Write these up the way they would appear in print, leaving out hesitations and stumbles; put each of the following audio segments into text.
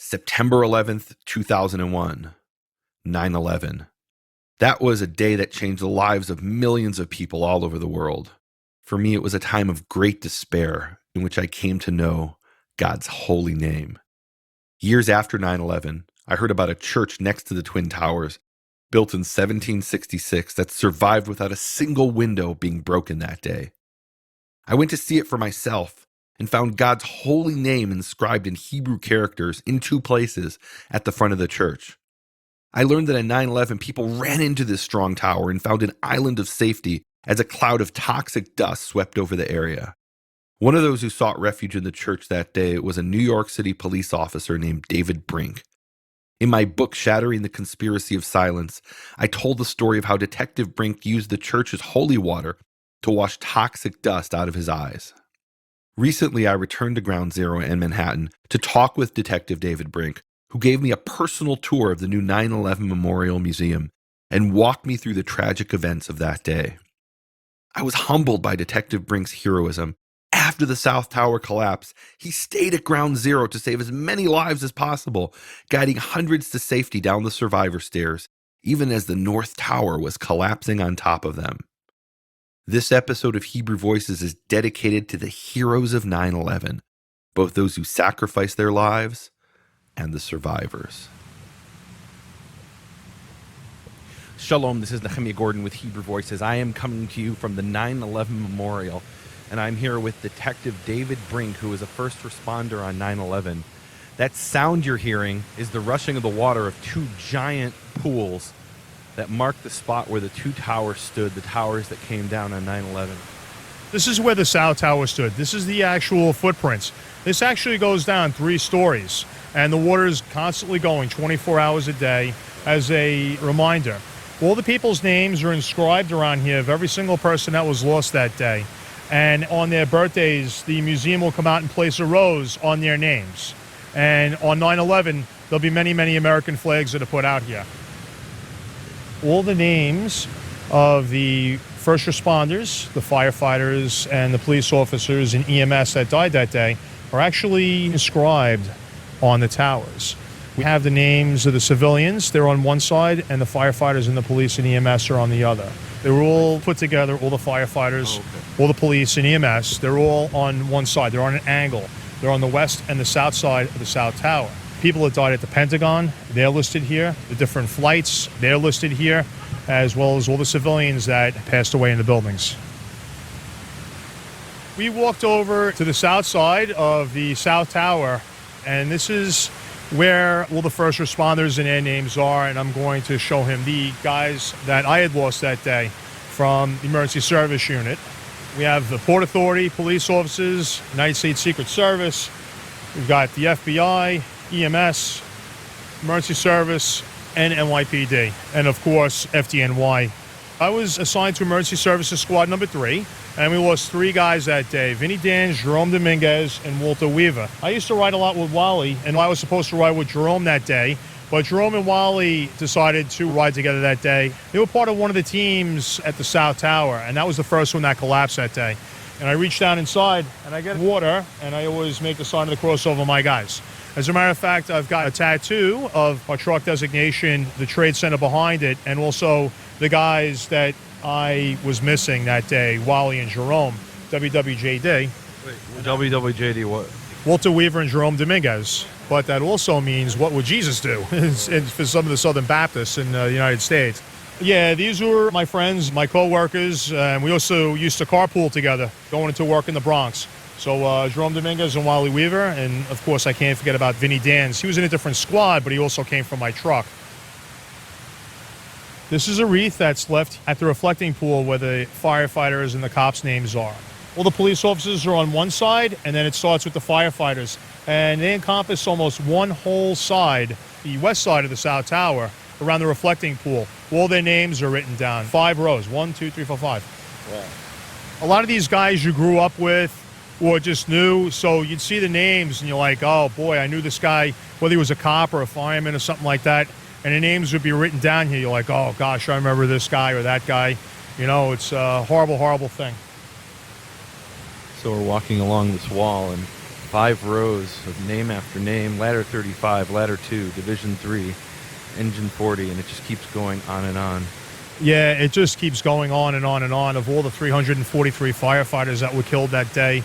September 11th, 2001, 9/11. That was a day that changed the lives of millions of people all over the world. For me, it was a time of great despair in which I came to know God's holy name. Years after 9/11, I heard about a church next to the Twin Towers, built in 1766, that survived without a single window being broken that day. I went to see it for myself and found God's holy name inscribed in Hebrew characters in two places at the front of the church. I learned that on 9/11, people ran into this strong tower and found an island of safety as a cloud of toxic dust swept over the area. One of those who sought refuge in the church that day was a New York City police officer named David Brink. In my book, Shattering the Conspiracy of Silence, I told the story of how Detective Brink used the church's holy water to wash toxic dust out of his eyes. Recently, I returned to Ground Zero in Manhattan to talk with Detective David Brink, who gave me a personal tour of the new 9/11 Memorial Museum and walked me through the tragic events of that day. I was humbled by Detective Brink's heroism. After the South Tower collapse, he stayed at Ground Zero to save as many lives as possible, guiding hundreds to safety down the survivor stairs, even as the North Tower was collapsing on top of them. This episode of Hebrew Voices is dedicated to the heroes of 9/11, both those who sacrificed their lives and the survivors. Shalom, this is Nehemia Gordon with Hebrew Voices. I am coming to you from the 9/11 Memorial, and I'm here with Detective David Brink, who is a first responder on 9/11. That sound you're hearing is the rushing of the water of two giant pools that mark the spot where the two towers stood, the towers that came down on 9/11. This is where the South Tower stood. This is the actual footprints. This actually goes down 3 stories, and the water is constantly going 24 hours a day. As a reminder, all the people's names are inscribed around here of every single person that was lost that day. And on their birthdays, the museum will come out and place a rose on their names. And on 9/11, there'll be many, many American flags that are put out here. All the names of the first responders, the firefighters, and the police officers and EMS that died that day are actually inscribed on the towers. We have the names of the civilians, they're on one side, and the firefighters and the police and EMS are on the other. They were all put together, all the firefighters, all the police and EMS, they're all on one side, they're on an angle. They're on the west and the south side of the South Tower. People that died at the Pentagon, they're listed here. The different flights, they're listed here, as well as all the civilians that passed away in the buildings. We walked over to the south side of the South Tower, and this is where all the first responders and their names are, and I'm going to show him the guys that I had lost that day from the Emergency Service Unit. We have the Port Authority, police officers, United States Secret Service. We've got the FBI, EMS, Emergency Service, and NYPD, and of course, FDNY. I was assigned to Emergency Services Squad number 3, and we lost 3 guys that day, Vinny Danz, Jerome Dominguez, and Walter Weaver. I used to ride a lot with Wally, and I was supposed to ride with Jerome that day, but Jerome and Wally decided to ride together that day. They were part of one of the teams at the South Tower, and that was the first one that collapsed that day. And I reached down inside, and I get water, and I always make the sign of the cross over my guys. As a matter of fact, I've got a tattoo of our truck designation, the trade center behind it, and also the guys that I was missing that day, Wally and Jerome, WWJD. Wait, WWJD what? Walter Weaver and Jerome Dominguez. But that also means, what would Jesus do? For some of the Southern Baptists in the United States. Yeah, these were my friends, my co-workers, and we also used to carpool together, going into work in the Bronx. So Jerome Dominguez and Wally Weaver, and of course I can't forget about Vinny Danz. He was in a different squad, but he also came from my truck. This is a wreath that's left at the reflecting pool where the firefighters and the cops' names are. All the police officers are on one side, and then it starts with the firefighters. And they encompass almost one whole side, the west side of the South Tower, around the reflecting pool. All their names are written down. 5 rows. 1, 2, 3, 4, 5. Wow. A lot of these guys you grew up with or just knew, so you'd see the names and you're like, oh boy, I knew this guy, whether he was a cop or a fireman or something like that, and the names would be written down here. You're like, oh gosh, I remember this guy or that guy. You know, it's a horrible, horrible thing. So we're walking along this wall, and 5 rows of name after name, ladder 35, ladder 2, division 3, engine 40, and it just keeps going on and on. Yeah, it just keeps going on and on and on of all the 343 firefighters that were killed that day.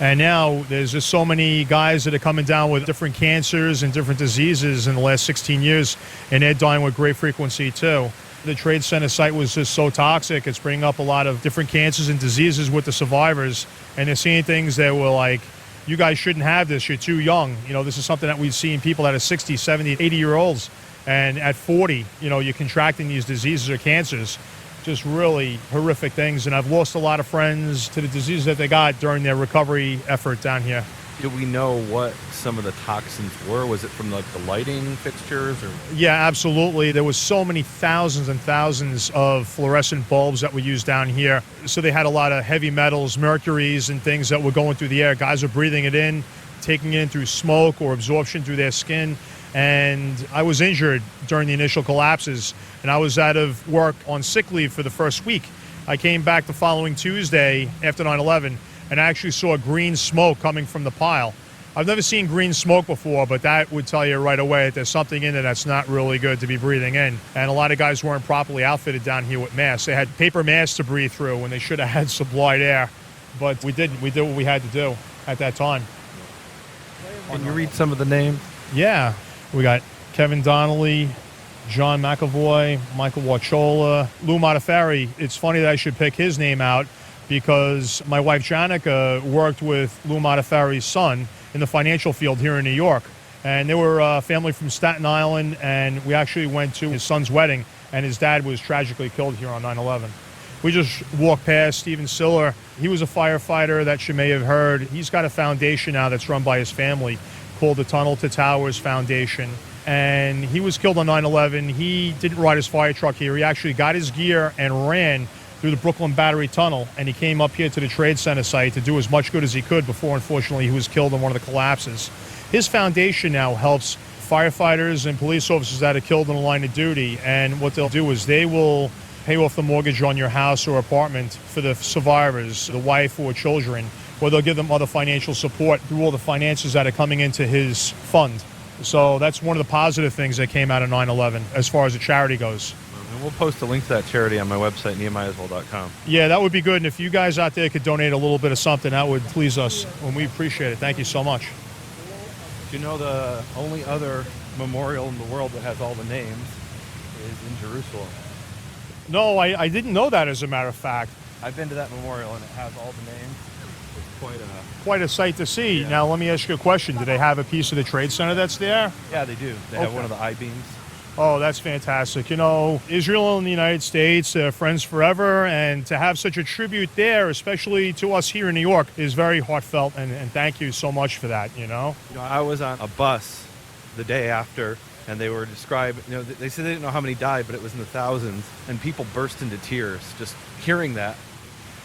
And now there's just so many guys that are coming down with different cancers and different diseases in the last 16 years, and they're dying with great frequency too. The Trade Center site was just so toxic. It's bringing up a lot of different cancers and diseases with the survivors, and they're seeing things that were like, you guys shouldn't have this, you're too young. This is something that we've seen people that are 60, 70, 80-year-olds, and at 40, you're contracting these diseases or cancers. Just really horrific things, and I've lost a lot of friends to the diseases that they got during their recovery effort down here. Do we know what some of the toxins were? Was it from the lighting fixtures? Or? Yeah, absolutely. There was so many thousands and thousands of fluorescent bulbs that were used down here. So they had a lot of heavy metals, mercuries, and things that were going through the air. Guys were breathing it in, taking it in through smoke or absorption through their skin. And I was injured during the initial collapses, and I was out of work on sick leave for the first week. I came back the following Tuesday after 9/11, and I actually saw green smoke coming from the pile. I've never seen green smoke before, but that would tell you right away that there's something in there that's not really good to be breathing in. And a lot of guys weren't properly outfitted down here with masks. They had paper masks to breathe through when they should have had supplied air, but we didn't. We did what we had to do at that time. Can you read some of the names? Yeah. We got Kevin Donnelly, John McAvoy, Michael Wachola, Lou Modafferi. It's funny that I should pick his name out because my wife Janica worked with Lou Modafferi's son in the financial field here in New York. And they were a family from Staten Island, and we actually went to his son's wedding, and his dad was tragically killed here on 9/11. We just walked past Stephen Siller. He was a firefighter that you may have heard. He's got a foundation now that's run by his family called the Tunnel to Towers Foundation. And he was killed on 9/11. He didn't ride his fire truck here. He actually got his gear and ran through the Brooklyn Battery Tunnel, and he came up here to the Trade Center site to do as much good as he could before, unfortunately, he was killed in one of the collapses. His foundation now helps firefighters and police officers that are killed in the line of duty, and what they'll do is they will pay off the mortgage on your house or apartment for the survivors, the wife or children, or they'll give them other financial support through all the finances that are coming into his fund. So that's one of the positive things that came out of 9/11 as far as the charity goes. And we'll post a link to that charity on my website, nehemiaswell.com. Yeah, that would be good. And if you guys out there could donate a little bit of something, that would please us, and we appreciate it. Thank you so much. You know, the only other memorial in the world that has all the names is in Jerusalem. No, I didn't know that, as a matter of fact. I've been to that memorial, and it has all the names. It's quite a sight to see. Yeah. Now, let me ask you a question. Do they have a piece of the Trade Center that's there? Yeah, they do. They have one of the I-beams. Oh, that's fantastic. Israel and the United States, friends forever, and to have such a tribute there, especially to us here in New York, is very heartfelt, and thank you so much for that, I was on a bus the day after, and they were describing, they said they didn't know how many died, but it was in the thousands, and people burst into tears. Just hearing that,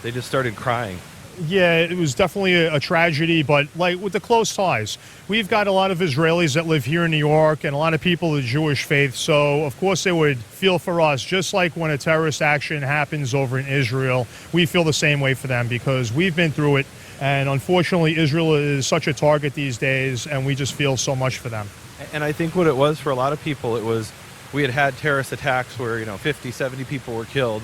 they just started crying. Yeah, it was definitely a tragedy, but like with the close ties, we've got a lot of Israelis that live here in New York and a lot of people of the Jewish faith. So, of course, they would feel for us, just like when a terrorist action happens over in Israel, we feel the same way for them because we've been through it. And unfortunately, Israel is such a target these days, and we just feel so much for them. And I think what it was for a lot of people, it was we had terrorist attacks where, 50, 70 people were killed.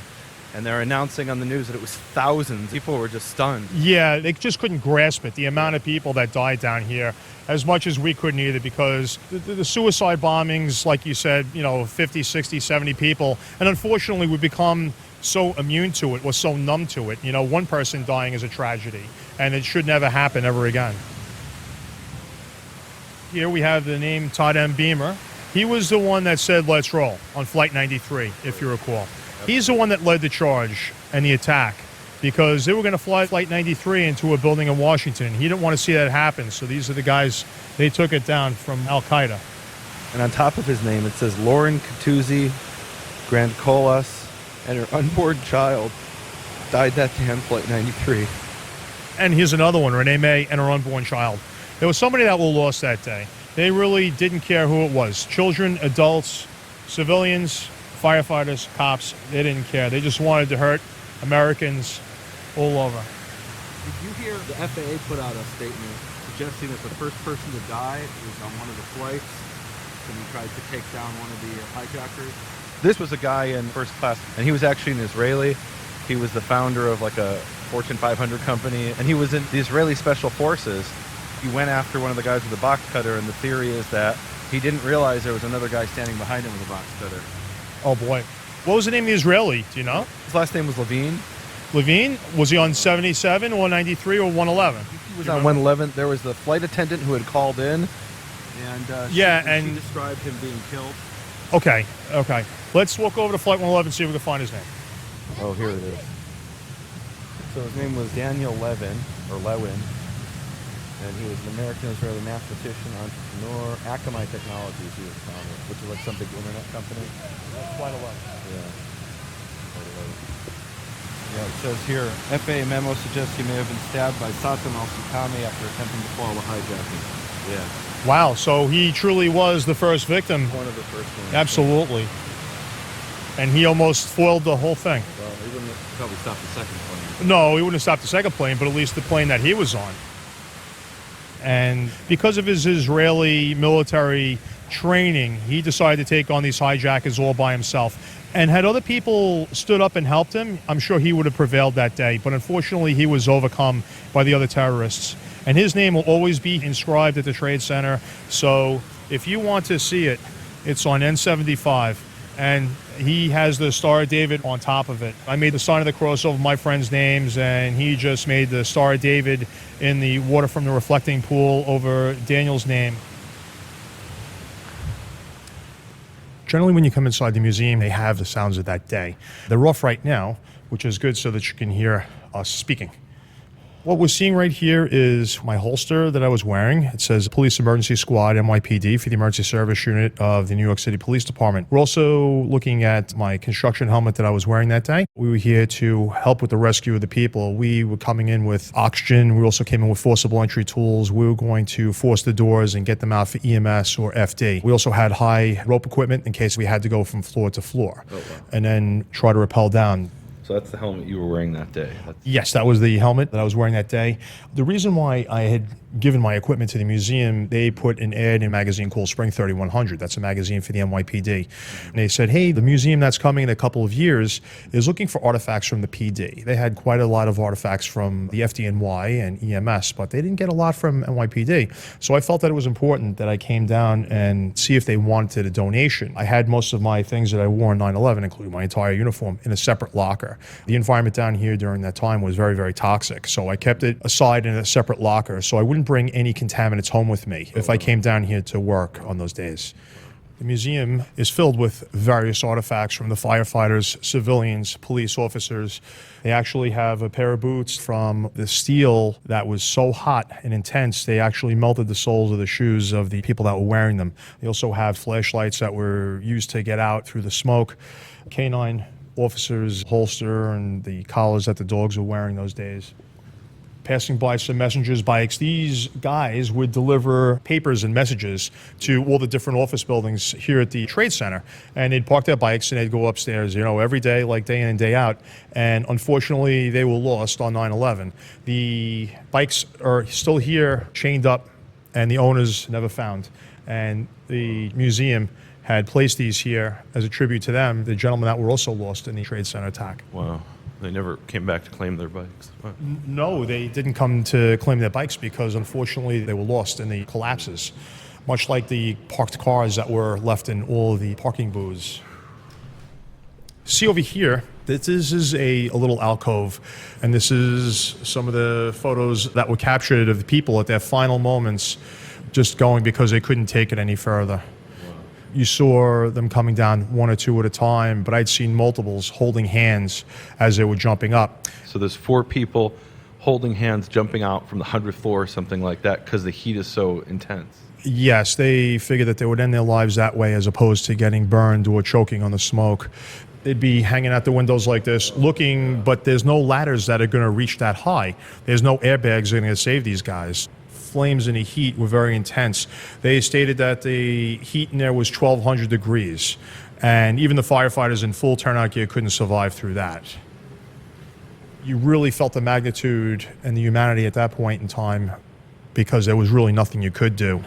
And they're announcing on the news that it was thousands. People were just stunned. Yeah, they just couldn't grasp it, the amount of people that died down here, as much as we couldn't either, because the suicide bombings, like you said, 50, 60, 70 people. And unfortunately, we've become so immune to it, we're so numb to it. One person dying is a tragedy, and it should never happen ever again. Here we have the name Todd M. Beamer. He was the one that said, "Let's roll," on Flight 93, if you recall. He's the one that led the charge and the attack because they were going to fly Flight 93 into a building in Washington. He didn't want to see that happen, so these are the guys, they took it down from Al-Qaeda. And on top of his name, it says Lauren Katuzi Grandcolas and her unborn child died that day on Flight 93. And here's another one, Renee May and her unborn child. There was somebody that was lost that day. They really didn't care who it was. Children, adults, civilians, firefighters, cops, they didn't care. They just wanted to hurt Americans all over. Did you hear the FAA put out a statement to suggesting that the first person to die was on one of the flights when he tried to take down one of the hijackers. This was a guy in first class, and he was actually an Israeli. He was the founder of like a Fortune 500 company, and he was in the Israeli Special Forces. He went after one of the guys with a box cutter, and the theory is that he didn't realize there was another guy standing behind him with a box cutter. Oh, boy. What was the name of the Israeli? Do you know? His last name was Levine. Levine? Was he on 77, 193, or 111? He was on 111. There was the flight attendant who had called in, and she described him being killed. Okay. Let's walk over to Flight 111 and see if we can find his name. Oh, here it is. So his name was Daniel Lewin, and he was an American-Israeli mathematician, entrepreneur. Akamai Technologies he was founder, which is like some big internet company. Flight 11. Yeah. Yeah, it says here, FAA memo suggests he may have been stabbed by Satan al-Sukami after attempting to foil the hijacking. Yeah. Wow, so he truly was the first victim. One of the first ones. Absolutely. And he almost foiled the whole thing. Well, he wouldn't have probably stopped the second plane. No, he wouldn't have stopped the second plane, but at least the plane that he was on. And because of his Israeli military training, he decided to take on these hijackers all by himself. And had other people stood up and helped him, I'm sure he would have prevailed that day. But unfortunately, he was overcome by the other terrorists. And his name will always be inscribed at the Trade Center. So if you want to see it, it's on N75. And he has the Star of David on top of it. I made the sign of the cross over my friends' names, and he just made the Star of David in the water from the reflecting pool over Daniel's name. Generally, when you come inside the museum, they have the sounds of that day. They're off right now, which is good so that you can hear us speaking. What we're seeing right here is my holster that I was wearing. It says Police Emergency Squad, NYPD, for the Emergency Service Unit of the New York City Police Department. We're also looking at my construction helmet that I was wearing that day. We were here to help with the rescue of the people. We were coming in with oxygen. We also came in with forcible entry tools. We were going to force the doors and get them out for EMS or FD. We also had high rope equipment in case we had to go from floor to floor. Oh, wow. And then try to rappel down. So that's the helmet you were wearing that day? Yes, that was the helmet that I was wearing that day. The reason why I had given my equipment to the museum, they put an ad in a magazine called Spring 3100. That's a magazine for the NYPD. And they said, hey, the museum that's coming in a couple of years is looking for artifacts from the PD. They had quite a lot of artifacts from the FDNY and EMS, but they didn't get a lot from NYPD. So I felt that it was important that I came down and see if they wanted a donation. I had most of my things that I wore on 9/11, including my entire uniform, in a separate locker. The environment down here during that time was very, very toxic. So I kept it aside in a separate locker so I wouldn't bring any contaminants home with me if I came down here to work on those days. The museum is filled with various artifacts from the firefighters, civilians, police officers. They actually have a pair of boots from the steel that was so hot and intense, they actually melted the soles of the shoes of the people that were wearing them. They also have flashlights that were used to get out through the smoke. Canine officers' holster and the collars that the dogs were wearing those days. Passing by some messengers' bikes, these guys would deliver papers and messages to all the different office buildings here at the Trade Center. And they'd park their bikes and they'd go upstairs, every day, like day in and day out. And unfortunately, they were lost on 9/11. The bikes are still here, chained up, and the owners never found. And the museum had placed these here as a tribute to them, the gentlemen that were also lost in the Trade Center attack. Wow. They never came back to claim their bikes. Wow. No, they didn't come to claim their bikes because, unfortunately, they were lost in the collapses, much like the parked cars that were left in all of the parking booths. See over here, this is a little alcove, and this is some of the photos that were captured of the people at their final moments, just going because they couldn't take it any further. You saw them coming down one or two at a time, but I'd seen multiples holding hands as they were jumping up. So there's 4 people holding hands jumping out from the 100th floor or something like that because the heat is so intense. Yes, they figured that they would end their lives that way as opposed to getting burned or choking on the smoke. They'd be hanging out the windows like this, looking, but there's no ladders that are going to reach that high. There's no airbags that are going to save these guys. Flames and the heat were very intense. They stated that the heat in there was 1,200 degrees, and even the firefighters in full turnout gear couldn't survive through that. You really felt the magnitude and the humanity at that point in time because there was really nothing you could do.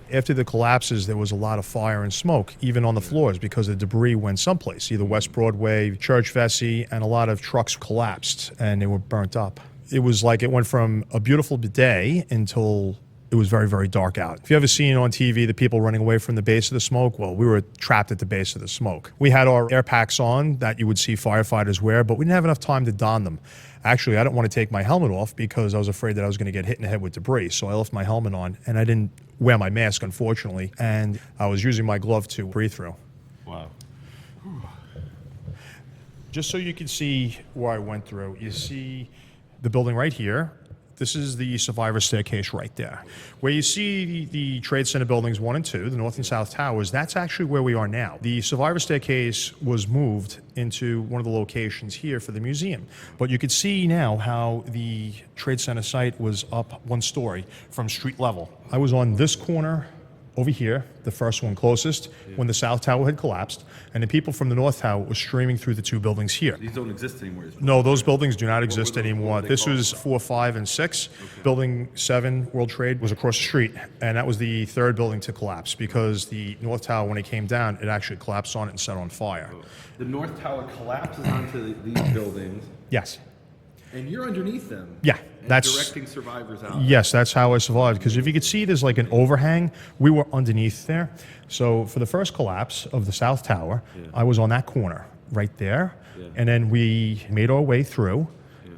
After the collapses, there was a lot of fire and smoke, even on the floors, because the debris went someplace, either West Broadway, Church Vesey, and a lot of trucks collapsed and they were burnt up. It was like it went from a beautiful day until it was very, very dark out. If you ever seen on TV the people running away from the base of the smoke, well, we were trapped at the base of the smoke. We had our air packs on that you would see firefighters wear, but we didn't have enough time to don them. Actually, I didn't want to take my helmet off because I was afraid that I was going to get hit in the head with debris. So I left my helmet on, and I didn't wear my mask, unfortunately, and I was using my glove to breathe through. Wow. Just so you can see where I went through, you see the building right here. This is the survivor staircase right there. Where you see the Trade Center buildings 1 and 2, the North and South Towers, that's actually where we are now. The survivor staircase was moved into one of the locations here for the museum. But you could see now how the Trade Center site was up 1 story from street level. I was on this corner over here, the first one closest, when the South Tower had collapsed, and the people from the North Tower were streaming through the 2 buildings here. These don't exist anymore. No, those buildings do not exist anymore. they This called? was 4, 5, and 6. Okay. Building 7, World Trade, was across the street, and that was the 3rd building to collapse because the North Tower, when it came down, it actually collapsed on it and set on fire. The North Tower collapses onto these buildings, Yes. and you're underneath them. Yeah, and that's directing survivors out. Yes, that's how I survived. Because if you could see, there's like an overhang. We were underneath there. So for the first collapse of the South Tower, I was on that corner right there, and then we made our way through.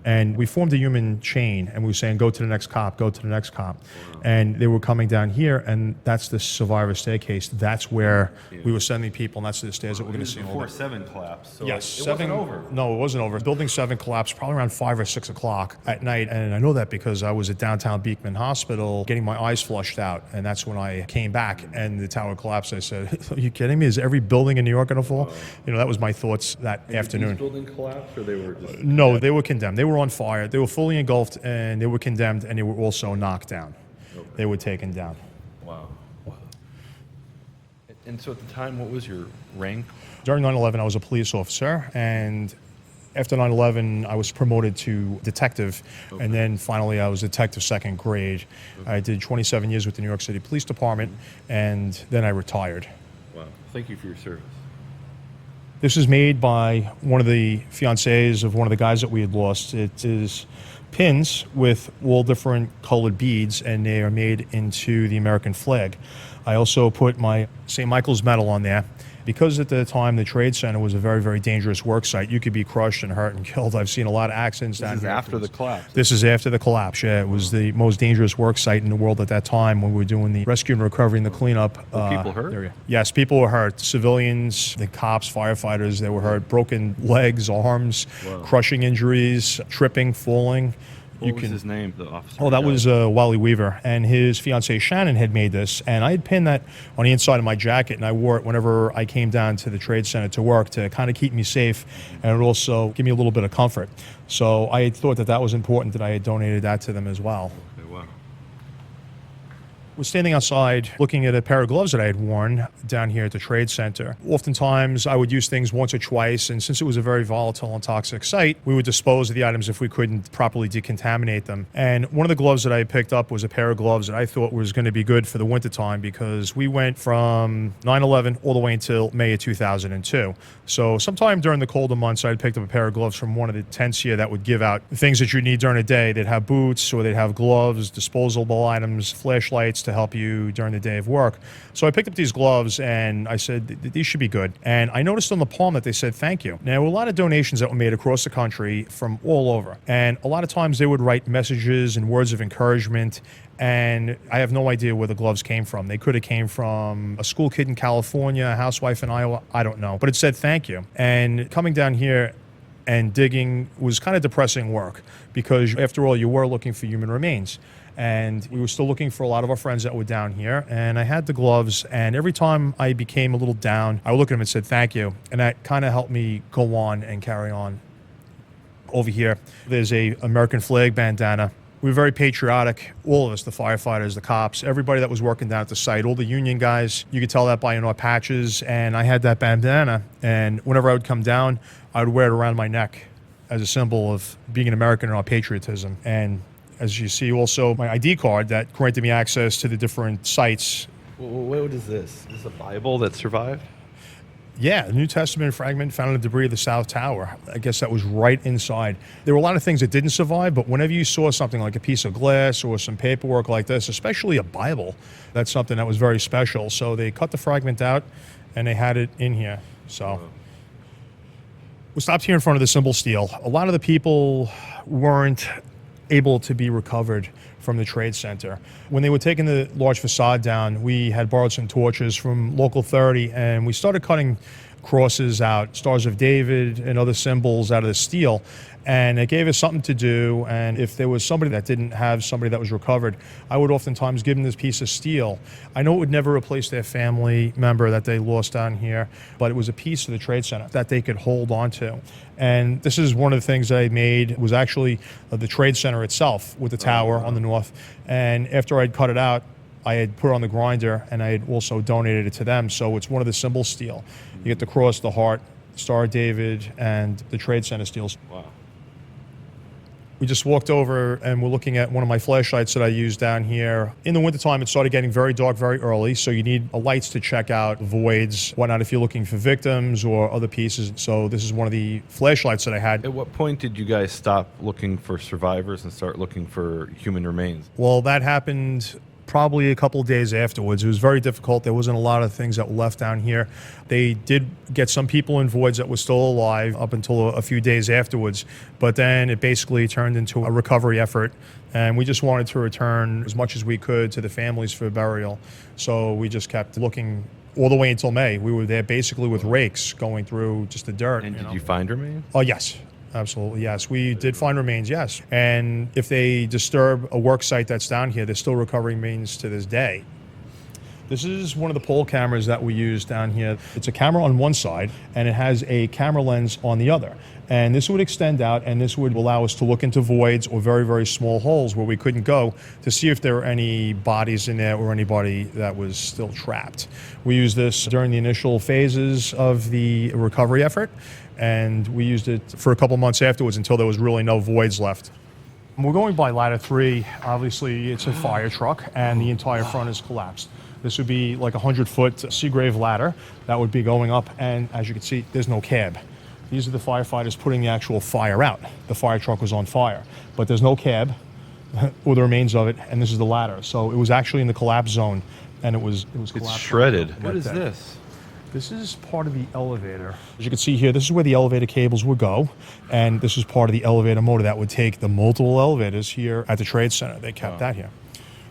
And we formed a human chain, and we were saying, go to the next cop, go to the next cop. Wow. And they were coming down here, and that's the survivor staircase. That's where we were sending people, and that's the stairs that we're going to see. Before 7 collapsed. So yes, it 7, wasn't over. No, it wasn't over. Building 7 collapsed probably around 5 or 6 o'clock at night, and I know that because I was at downtown Beekman Hospital getting my eyes flushed out, and that's when I came back, and the tower collapsed. I said, are you kidding me? Is every building in New York going to fall? You know, that was my thoughts that afternoon. Did these buildings collapse, or they were just... No, they were condemned. They were on fire. They were fully engulfed, and they were condemned, and they were also knocked down. Okay. They were taken down. Wow. And so at the time, what was your rank? During 9/11, I was a police officer, and after 9/11, I was promoted to detective, and then finally I was detective 2nd grade. I did 27 years with the New York City Police Department, and then I retired. Wow. Thank you for your service. This is made by one of the fiancés of one of the guys that we had lost. It is pins with all different colored beads, and they are made into the American flag. I also put my St. Michael's medal on there. Because at the time the Trade Center was a very, very dangerous work site, you could be crushed and hurt and killed. I've seen a lot of accidents down here. This is after the collapse. This is after the collapse, yeah. It was the most dangerous work site in the world at that time when we were doing the rescue and recovery and the cleanup. Were people hurt? Yes, people were hurt. Civilians, the cops, firefighters, they were hurt. Broken legs, arms, crushing injuries, tripping, falling. What was his name, the officer? Oh, that was Wally Weaver, and his fiancée Shannon had made this, and I had pinned that on the inside of my jacket, and I wore it whenever I came down to the Trade Center to work to kind of keep me safe, and it would also give me a little bit of comfort. So I had thought that that was important, that I had donated that to them as well. Okay, wow. I was standing outside looking at a pair of gloves that I had worn down here at the Trade Center. Oftentimes, I would use things once or twice, and since it was a very volatile and toxic site, we would dispose of the items if we couldn't properly decontaminate them. And one of the gloves that I picked up was a pair of gloves that I thought was going to be good for the wintertime because we went from 9/11 all the way until May of 2002. So sometime during the colder months, I had picked up a pair of gloves from one of the tents here that would give out things that you need during the day. They'd have boots, or they'd have gloves, disposable items, flashlights to help you during the day of work. So I picked up these gloves and I said, these should be good. And I noticed on the palm that they said, thank you. Now, there were a lot of donations that were made across the country from all over. And a lot of times they would write messages and words of encouragement. And I have no idea where the gloves came from. They could have came from a school kid in California, a housewife in Iowa, I don't know. But it said thank you. And coming down here and digging was kind of depressing work because after all, you were looking for human remains. And we were still looking for a lot of our friends that were down here. And I had the gloves, and every time I became a little down, I would look at them and said, thank you. And that kind of helped me go on and carry on. Over here, there's a American flag bandana. We were very patriotic, all of us, the firefighters, the cops, everybody that was working down at the site, all the union guys. You could tell that by our patches. And I had that bandana, and whenever I would come down, I would wear it around my neck as a symbol of being an American and our patriotism. And as you see, also my ID card that granted me access to the different sites. What is this? Is this a Bible that survived? Yeah, a New Testament fragment found in the debris of the South Tower. I guess that was right inside. There were a lot of things that didn't survive, but whenever you saw something like a piece of glass or some paperwork like this, especially a Bible, that's something that was very special. So they cut the fragment out and they had it in here. So we stopped here in front of the symbol steel. A lot of the people weren't able to be recovered from the trade center. When they were taking the large facade down, we had borrowed some torches from local authority, and we started cutting crosses out, Stars of David and other symbols out of the steel. And it gave us something to do. And if there was somebody that didn't have somebody that was recovered, I would oftentimes give them this piece of steel. I know it would never replace their family member that they lost down here, but it was a piece of the trade center that they could hold on to. And this is one of the things that I made. It was actually the trade center itself with the tower on the north. And after I'd cut it out, I had put it on the grinder, and I had also donated it to them. So it's one of the symbol steel. You get the cross, the heart, Star of David, and the trade center steels. Wow. We just walked over and we're looking at one of my flashlights that I use down here. In the wintertime, it started getting very dark very early, so you need lights to check out voids, whatnot, if you're looking for victims or other pieces. So this is one of the flashlights that I had. At what point did you guys stop looking for survivors and start looking for human remains? Well, that happened probably a couple of days afterwards. It was very difficult. There wasn't a lot of things that were left down here. They did get some people in voids that were still alive up until a few days afterwards, but then it basically turned into a recovery effort, and we just wanted to return as much as we could to the families for burial. So we just kept looking all the way until May. We were there basically with rakes going through just the dirt. And did you find remains? Oh, yes. Absolutely, yes. We did find remains, yes. And if they disturb a work site that's down here, they're still recovering remains to this day. This is one of the pole cameras that we use down here. It's a camera on one side, and it has a camera lens on the other. And this would extend out, and this would allow us to look into voids or very, very small holes where we couldn't go to see if there were any bodies in there or anybody that was still trapped. We used this during the initial phases of the recovery effort, and we used it for a couple months afterwards until there was really no voids left. We're going by ladder 3. Obviously, it's a fire truck, and the entire front is collapsed. This would be like a 100-foot Seagrave ladder that would be going up, and as you can see, there's no cab. These are the firefighters putting the actual fire out. The fire truck was on fire, but there's no cab or the remains of it, and this is the ladder. So it was actually in the collapse zone, and it was collapsed. It's shredded. What is this? This is part of the elevator. As you can see here, this is where the elevator cables would go, and this is part of the elevator motor that would take the multiple elevators here at the Trade Center. They kept that here.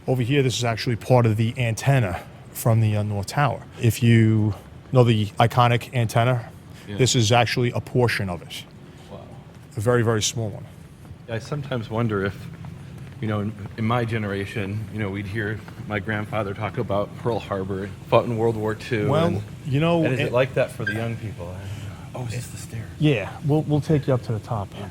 Over here, this is actually part of the antenna from the North Tower. If you know the iconic antenna, this is actually a portion of it. Wow. A very, very small one. I sometimes wonder if, in my generation, we'd hear my grandfather talk about Pearl Harbor, fought in World War II. Well, and is it like that for the young people? Oh, is this the stairs? Yeah, we'll take you up to the top. Yeah.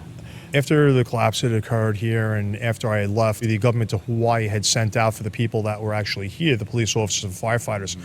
After the collapse had occurred here and after I had left, the government of Hawaii had sent out for the people that were actually here, the police officers and firefighters.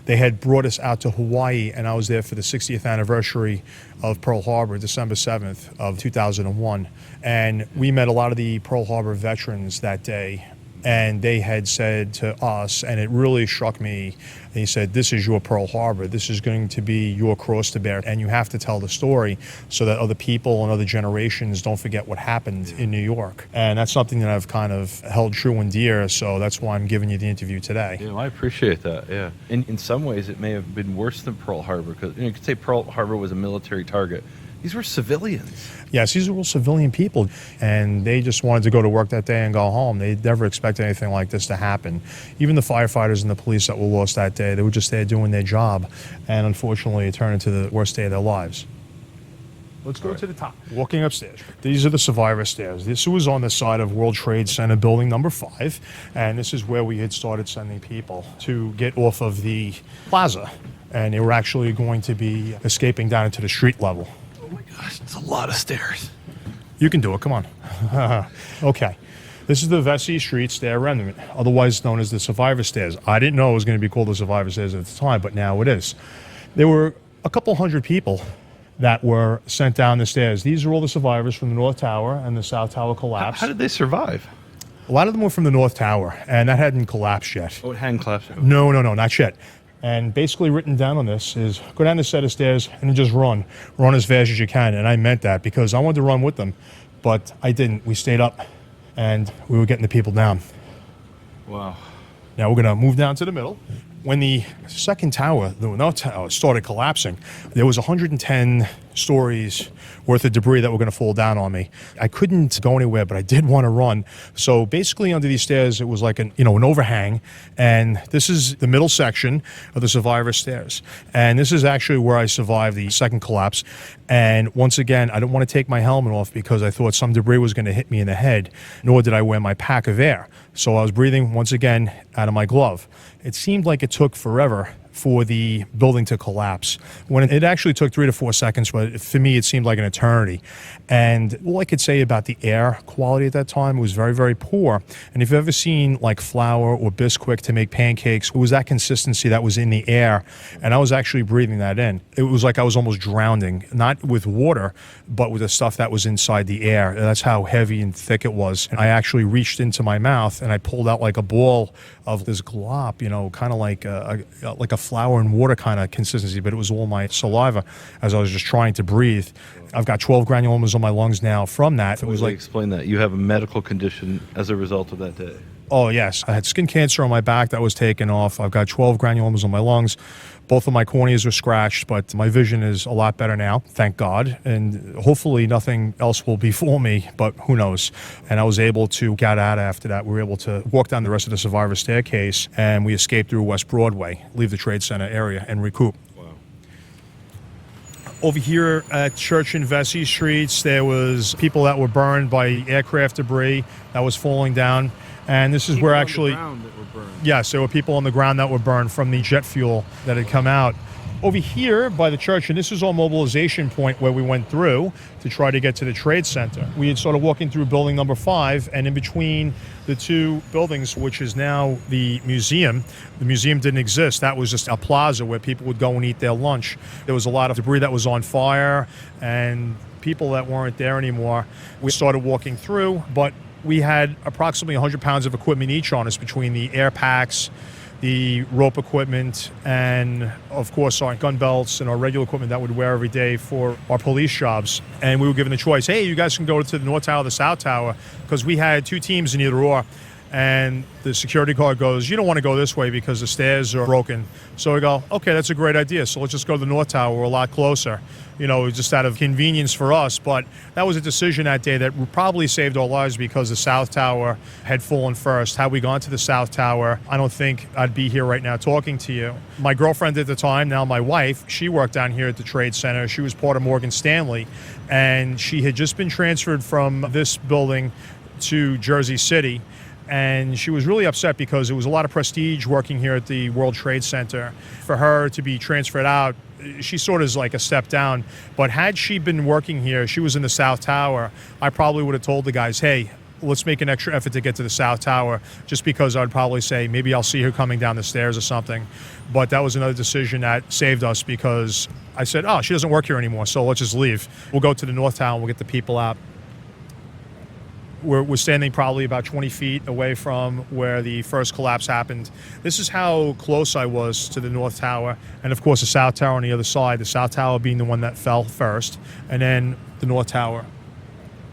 They had brought us out to Hawaii, and I was there for the 60th anniversary of Pearl Harbor, December 7th of 2001. And we met a lot of the Pearl Harbor veterans that day. And they had said to us, and it really struck me, they said, this is your Pearl Harbor. This is going to be your cross to bear. And you have to tell the story so that other people and other generations don't forget what happened in New York. And that's something that I've kind of held true and dear. So that's why I'm giving you the interview today. Yeah, well, I appreciate that, yeah. And in some ways, it may have been worse than Pearl Harbor, because you could say Pearl Harbor was a military target. These were civilians. Yes, these are all civilian people, and they just wanted to go to work that day and go home. They never expected anything like this to happen. Even the firefighters and the police that were lost that day, they were just there doing their job, and unfortunately it turned into the worst day of their lives. Let's go to the top. Walking upstairs. These are the survivor stairs. This was on the side of World Trade Center building number 5, and this is where we had started sending people to get off of the plaza, and they were actually going to be escaping down into the street level. Oh my gosh, it's a lot of stairs. You can do it, come on. Okay. This is the Vesey Street stair remnant, otherwise known as the survivor stairs. I didn't know it was going to be called the survivor stairs at the time, but now it is. There were a couple hundred people that were sent down the stairs. These are all the survivors from the North Tower and the South Tower collapse. How did they survive? A lot of them were from the North Tower, and that hadn't collapsed yet. Oh, it hadn't collapsed. No, not yet. And basically written down on this is go down the set of stairs and then just run. Run as fast as you can. And I meant that because I wanted to run with them, but I didn't. We stayed up and we were getting the people down. Wow. Now we're going to move down to the middle. When the second tower, the North Tower, started collapsing, there was 110 stories worth of debris that were going to fall down on me. I couldn't go anywhere, but I did want to run. So basically under these stairs, it was like an overhang. And this is the middle section of the survivor stairs. And this is actually where I survived the second collapse. And once again, I didn't want to take my helmet off because I thought some debris was going to hit me in the head, nor did I wear my pack of air. So I was breathing once again out of my glove. It seemed like it took forever for the building to collapse, when it actually took 3 to 4 seconds, but for me it seemed like an eternity. And all I could say about the air quality at that time was very, very poor. And if you've ever seen like flour or Bisquick to make pancakes, it was that consistency that was in the air, and I was actually breathing that in. It was like I was almost drowning, not with water, but with the stuff that was inside the air. And that's how heavy and thick it was. And I actually reached into my mouth and I pulled out like a ball of this glop, kind of like a flour and water kind of consistency, but it was all my saliva as I was just trying to breathe. I've got 12 granulomas on my lungs now from that. It was like, explain that. You have a medical condition as a result of that day. Oh, yes. I had skin cancer on my back that was taken off. I've got 12 granulomas on my lungs. Both of my corneas are scratched, but my vision is a lot better now, thank God. And hopefully nothing else will befall me, but who knows. And I was able to get out after that. We were able to walk down the rest of the survivor staircase, and we escaped through West Broadway, leave the Trade Center area, and recoup. Over here at Church and Vesey Streets, there was people that were burned by aircraft debris that was falling down. And this is where actually, yes, there were people on the ground that were burned from the jet fuel that had come out. Over here by the church, and this is our mobilization point where we went through to try to get to the Trade Center. We had started walking through building number 5, and in between the two buildings, which is now the museum didn't exist. That was just a plaza where people would go and eat their lunch. There was a lot of debris that was on fire and people that weren't there anymore. We started walking through, but we had approximately 100 pounds of equipment each on us between the air packs, the rope equipment, and of course our gun belts and our regular equipment that we'd wear every day for our police jobs. And we were given the choice, hey, you guys can go to the North Tower or the South Tower, because we had 2 teams in either or. And the security guard goes, you don't want to go this way because the stairs are broken. So we go, okay, that's a great idea. So let's just go to the North Tower. We're a lot closer, just out of convenience for us. But that was a decision that day that probably saved our lives because the South Tower had fallen first. Had we gone to the South Tower, I don't think I'd be here right now talking to you. My girlfriend at the time, now my wife, she worked down here at the Trade Center. She was part of Morgan Stanley, and she had just been transferred from this building to Jersey City. And she was really upset because it was a lot of prestige working here at the World Trade Center. For her to be transferred out, she sort of is like a step down. But had she been working here, she was in the South Tower, I probably would have told the guys, hey, let's make an extra effort to get to the South Tower, just because I'd probably say, maybe I'll see her coming down the stairs or something. But that was another decision that saved us because I said, oh, she doesn't work here anymore, so let's just leave. We'll go to the North Tower and we'll get the people out. We're standing probably about 20 feet away from where the first collapse happened. This is how close I was to the North Tower, and of course the South Tower on the other side, the South Tower being the one that fell first, and then the North Tower.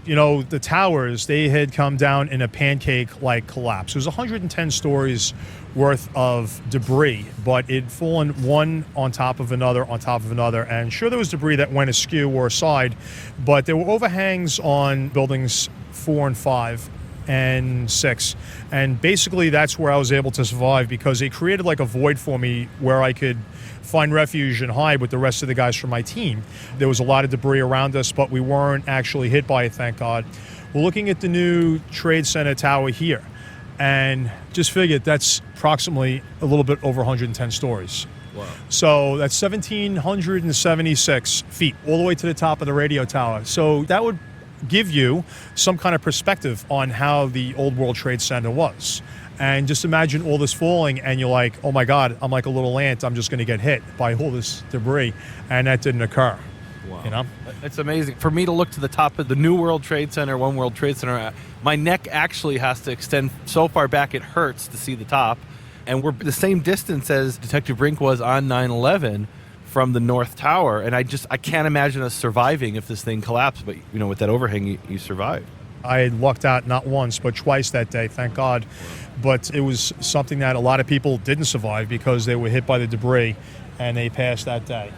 The towers, they had come down in a pancake-like collapse. It was 110 stories worth of debris, but it had fallen one on top of another, and sure, there was debris that went askew or aside, but there were overhangs on buildings 4 and 5 and 6, and basically that's where I was able to survive because it created like a void for me where I could find refuge and hide with the rest of the guys from my team. There was a lot of debris around us, but we weren't actually hit by it, thank God. We're looking at the new Trade Center tower here, and just figured that's approximately a little bit over 110 stories. Wow. So that's 1,776 feet all the way to the top of the radio tower. So that would give you some kind of perspective on how the old World Trade Center was. And just imagine all this falling and you're like, oh my God, I'm like a little ant. I'm just going to get hit by all this debris. And that didn't occur. Wow. You know? It's amazing. For me to look to the top of the New World Trade Center, One World Trade Center, my neck actually has to extend so far back it hurts to see the top. And we're the same distance as Detective Brink was on 9/11 from the North Tower. And I can't imagine us surviving if this thing collapsed. But, with that overhang, you survived. I had lucked out not once, but twice that day, thank God. But it was something that a lot of people didn't survive because they were hit by the debris and they passed that day.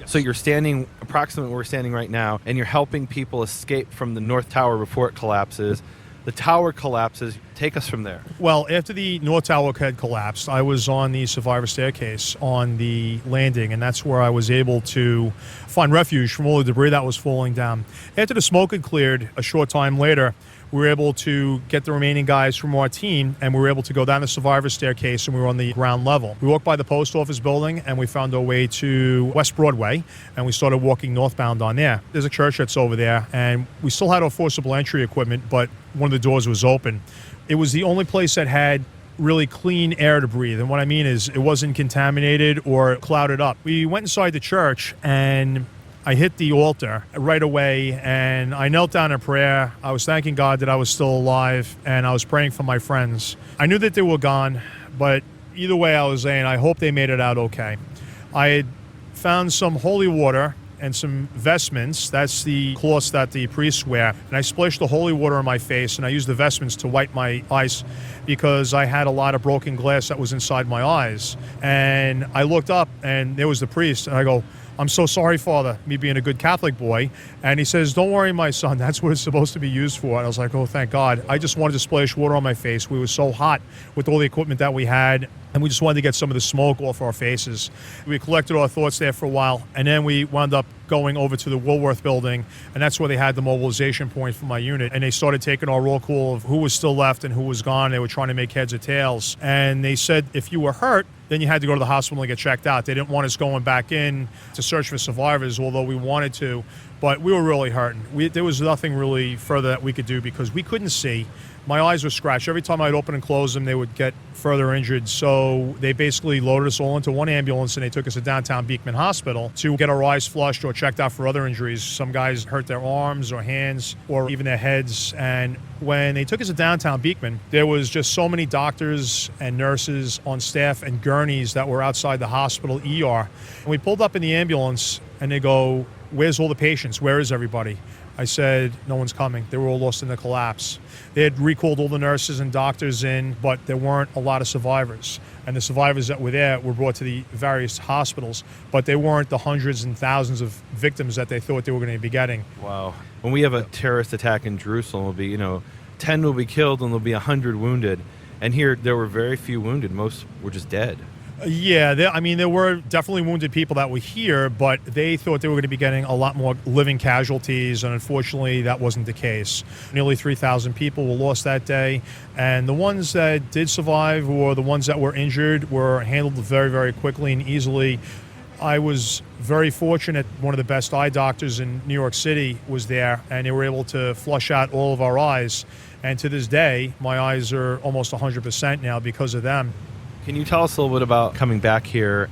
So you're standing approximately where we're standing right now, and you're helping people escape from the North Tower before it collapses. The tower collapses. Take us from there. Well, after the North Tower had collapsed, I was on the survivor staircase on the landing, and that's where I was able to find refuge from all the debris that was falling down. After the smoke had cleared a short time later, we were able to get the remaining guys from our team, and we were able to go down the survivor staircase, and we were on the ground level. We walked by the post office building, and we found our way to West Broadway, and we started walking northbound on there. There's a church that's over there, and we still had our forcible entry equipment, but one of the doors was open. It was the only place that had really clean air to breathe. And what I mean is it wasn't contaminated or clouded up. We went inside the church, and I hit the altar right away, and I knelt down in prayer. I was thanking God that I was still alive, and I was praying for my friends. I knew that they were gone, but either way, I was saying, I hope they made it out okay. I had found some holy water and some vestments. That's the cloths that the priests wear. And I splashed the holy water on my face, and I used the vestments to wipe my eyes because I had a lot of broken glass that was inside my eyes. And I looked up, and there was the priest, and I go, I'm so sorry, Father, me being a good Catholic boy. And he says, don't worry, my son, that's what it's supposed to be used for. And I was like, oh, thank God. I just wanted to splash water on my face. We were so hot with all the equipment that we had, and we just wanted to get some of the smoke off our faces. We collected our thoughts there for a while, and then we wound up going over to the Woolworth building, and that's where they had the mobilization point for my unit. And they started taking our roll call of who was still left and who was gone. They were trying to make heads or tails. And they said if you were hurt, then you had to go to the hospital and get checked out. They didn't want us going back in to search for survivors, although we wanted to. But we were really hurting. There was nothing really further that we could do because we couldn't see. My eyes were scratched. Every time I'd open and close them, they would get further injured. So they basically loaded us all into one ambulance, and they took us to downtown Beekman Hospital to get our eyes flushed or checked out for other injuries. Some guys hurt their arms or hands or even their heads. And when they took us to downtown Beekman, there was just so many doctors and nurses on staff and gurneys that were outside the hospital ER. And we pulled up in the ambulance, and they go, where's all the patients? Where is everybody? I said, no one's coming. They were all lost in the collapse. They had recalled all the nurses and doctors in, but there weren't a lot of survivors. And the survivors that were there were brought to the various hospitals, but they weren't the hundreds and thousands of victims that they thought they were going to be getting. Wow. When we have a terrorist attack in Jerusalem, will be, 10 will be killed and there'll be 100 wounded. And here, there were very few wounded. Most were just dead. Yeah, there were definitely wounded people that were here, but they thought they were going to be getting a lot more living casualties, and unfortunately that wasn't the case. Nearly 3,000 people were lost that day, and the ones that did survive or the ones that were injured were handled very, very quickly and easily. I was very fortunate. One of the best eye doctors in New York City was there, and they were able to flush out all of our eyes, and to this day, my eyes are almost 100% now because of them. Can you tell us a little bit about coming back here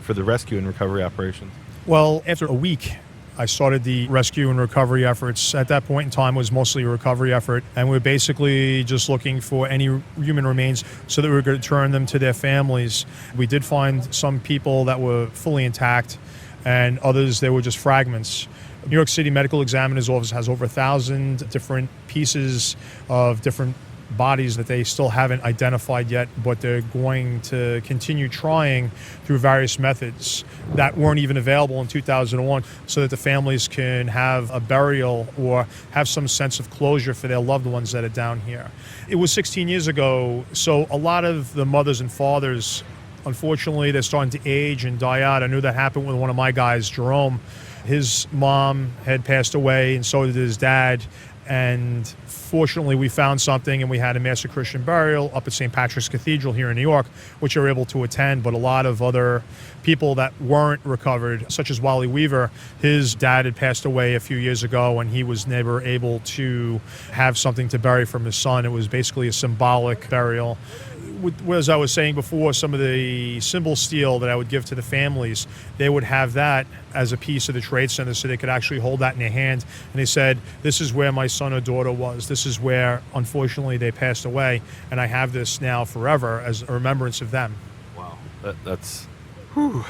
for the rescue and recovery operations? Well, after a week, I started the rescue and recovery efforts. At that point in time, it was mostly a recovery effort, and we were basically just looking for any human remains so that we were going to return them to their families. We did find some people that were fully intact, and others, they were just fragments. New York City Medical Examiner's Office has over 1,000 different pieces of different bodies that they still haven't identified yet, but they're going to continue trying through various methods that weren't even available in 2001 so that the families can have a burial or have some sense of closure for their loved ones that are down here. It was 16 years ago, so a lot of the mothers and fathers, unfortunately, they're starting to age and die out. I knew that happened with one of my guys, Jerome. His mom had passed away, and so did his dad. And fortunately, we found something, and we had a Master Christian burial up at St. Patrick's Cathedral here in New York, which we were able to attend. But a lot of other people that weren't recovered, such as Wally Weaver, his dad had passed away a few years ago, and he was never able to have something to bury from his son. It was basically a symbolic burial. as I was saying before, some of the symbol steel that I would give to the families, they would have that as a piece of the trade center so they could actually hold that in their hand. And they said, this is where my son or daughter was. This is where, unfortunately, they passed away. And I have this now forever as a remembrance of them. Wow. That's... Whew.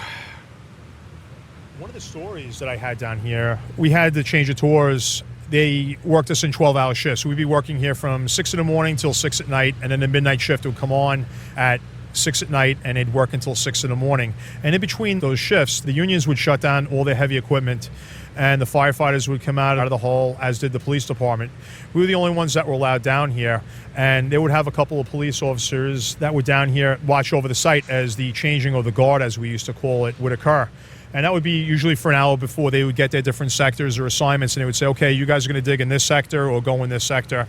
One of the stories that I had down here, we had to change the tours. They worked us in 12-hour shifts. We'd be working here from 6 in the morning till 6 at night, and then the midnight shift would come on at 6 at night, and they'd work until 6 in the morning. And in between those shifts, the unions would shut down all their heavy equipment, and the firefighters would come out of the hall, as did the police department. We were the only ones that were allowed down here, and they would have a couple of police officers that were down here watch over the site as the changing of the guard, as we used to call it, would occur. And that would be usually for an hour before they would get their different sectors or assignments, and they would say, okay, you guys are going to dig in this sector or go in this sector.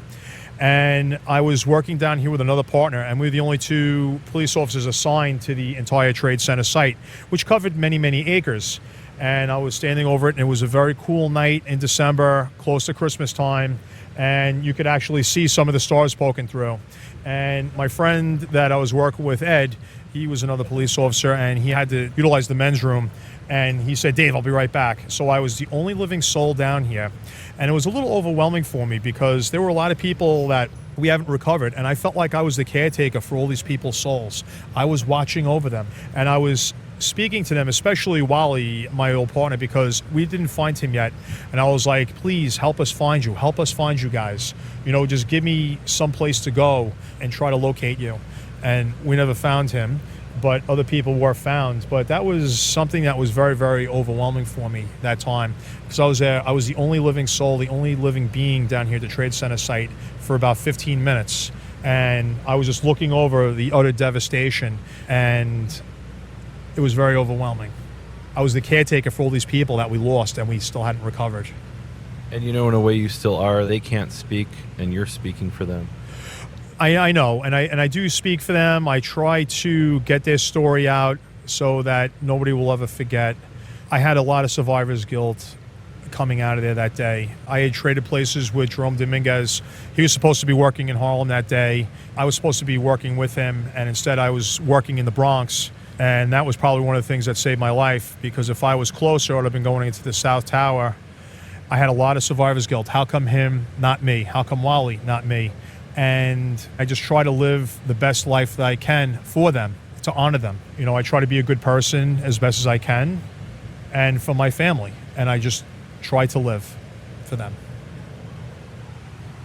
And I was working down here with another partner, and we were the only two police officers assigned to the entire trade center site, which covered many, many acres. And I was standing over it, and it was a very cool night in December, close to Christmas time, and you could actually see some of the stars poking through. And my friend that I was working with, Ed, he was another police officer, and he had to utilize the men's room. And he said, Dave, I'll be right back. So I was the only living soul down here. And it was a little overwhelming for me because there were a lot of people that we haven't recovered. And I felt like I was the caretaker for all these people's souls. I was watching over them. And I was speaking to them, especially Wally, my old partner, because we didn't find him yet. And I was like, please help us find you. Help us find you guys. You know, just give me some place to go and try to locate you. And we never found him, but other people were found. But that was something that was very, very overwhelming for me that time, because I was there. I was the only living soul, the only living being down here at the Trade Center site for about 15 minutes. And I was just looking over the utter devastation, and it was very overwhelming. I was the caretaker for all these people that we lost and we still hadn't recovered. And you know, in a way you still are. They can't speak, and you're speaking for them. I know, and I do speak for them. I try to get their story out so that nobody will ever forget. I had a lot of survivor's guilt coming out of there that day. I had traded places with Jerome Dominguez. He was supposed to be working in Harlem that day. I was supposed to be working with him, and instead I was working in the Bronx. And that was probably one of the things that saved my life, because if I was closer, I would have been going into the South Tower. I had a lot of survivor's guilt. How come him, not me? How come Wally, not me? And I just try to live the best life that I can for them, to honor them. You know, I try to be a good person as best as I can, and for my family. And I just try to live for them.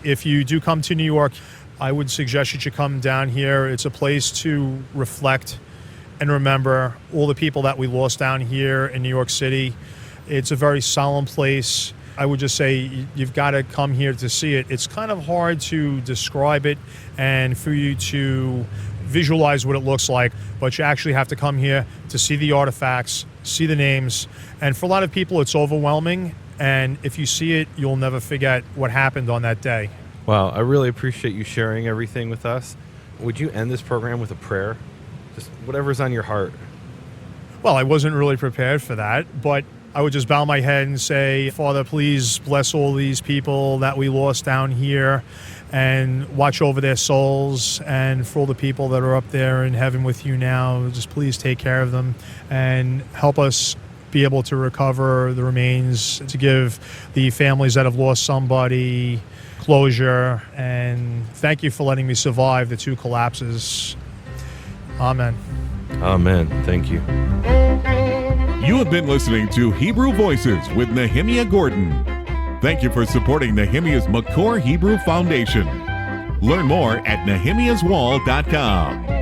If you do come to New York, I would suggest that you come down here. It's a place to reflect and remember all the people that we lost down here in New York City. It's a very solemn place. I would just say you've got to come here to see it. It's kind of hard to describe it and for you to visualize what it looks like, but you actually have to come here to see the artifacts, see the names. And for a lot of people, it's overwhelming. And if you see it, you'll never forget what happened on that day. Wow, I really appreciate you sharing everything with us. Would you end this program with a prayer? Just whatever's on your heart. Well, I wasn't really prepared for that, but I would just bow my head and say, Father, please bless all these people that we lost down here and watch over their souls. And for all the people that are up there in heaven with you now, just please take care of them and help us be able to recover the remains, to give the families that have lost somebody closure. And thank you for letting me survive the 2 collapses. Amen. Amen. Thank you. You have been listening to Hebrew Voices with Nehemia Gordon. Thank you for supporting Nehemia's McCore Hebrew Foundation. Learn more at nehemiaswall.com.